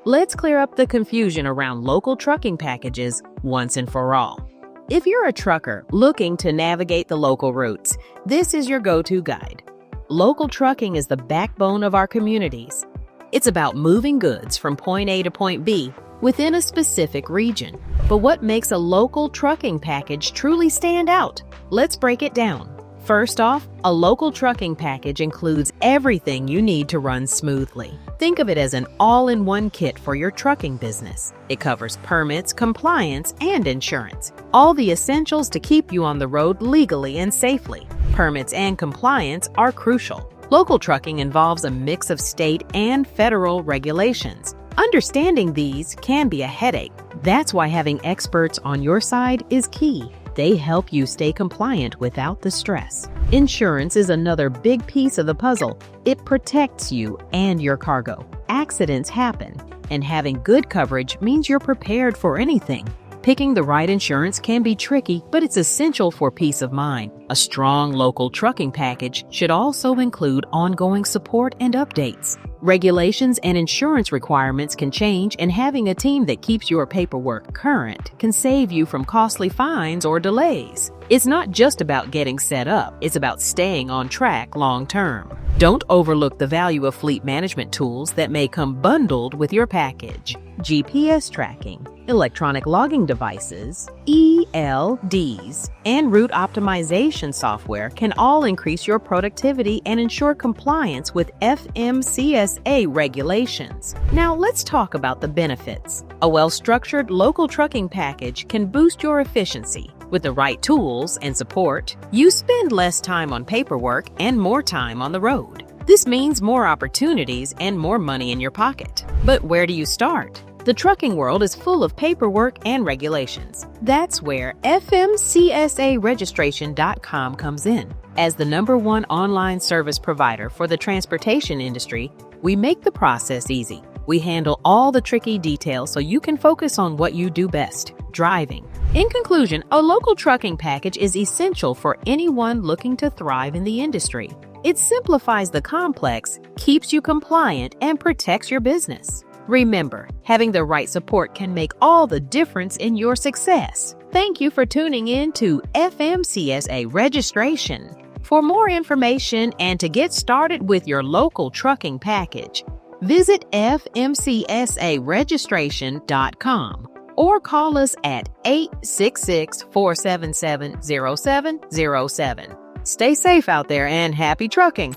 Let's clear up the confusion around local trucking packages once and for all. If you're a trucker looking to navigate the local routes, this is your go-to guide. Local trucking is the backbone of our communities. It's about moving goods from point A to point B within a specific region. But what makes a local trucking package truly stand out? Let's break it down. First off, a local trucking package includes everything you need to run smoothly. Think of it as an all-in-one kit for your trucking business. It covers permits, compliance, and insurance. All the essentials to keep you on the road legally and safely. Permits and compliance are crucial. Local trucking involves a mix of state and federal regulations. Understanding these can be a headache. That's why having experts on your side is key. They help you stay compliant without the stress. Insurance is another big piece of the puzzle. It protects you and your cargo. Accidents happen, and having good coverage means you're prepared for anything. Picking the right insurance can be tricky, but it's essential for peace of mind. A strong local trucking package should also include ongoing support and updates. Regulations and insurance requirements can change, and having a team that keeps your paperwork current can save you from costly fines or delays. It's not just about getting set up, it's about staying on track long term. Don't overlook the value of fleet management tools that may come bundled with your package. GPS tracking, electronic logging devices, ELDs, and route optimization software can all increase your productivity and ensure compliance with FMCSA regulations. Now let's talk about the benefits. A well-structured local trucking package can boost your efficiency. With the right tools and support, you spend less time on paperwork and more time on the road. This means more opportunities and more money in your pocket. But where do you start? The trucking world is full of paperwork and regulations. That's where FMCSA Registration.com comes in. As the #1 online service provider for the transportation industry, we make the process easy. We handle all the tricky details so you can focus on what you do best, driving. In conclusion, a local trucking package is essential for anyone looking to thrive in the industry. It simplifies the complex, keeps you compliant, and protects your business. Remember, having the right support can make all the difference in your success. Thank you for tuning in to FMCSA Registration. For more information and to get started with your local trucking package, visit FMCSAregistration.com or call us at 866-477-0707. Stay safe out there and happy trucking!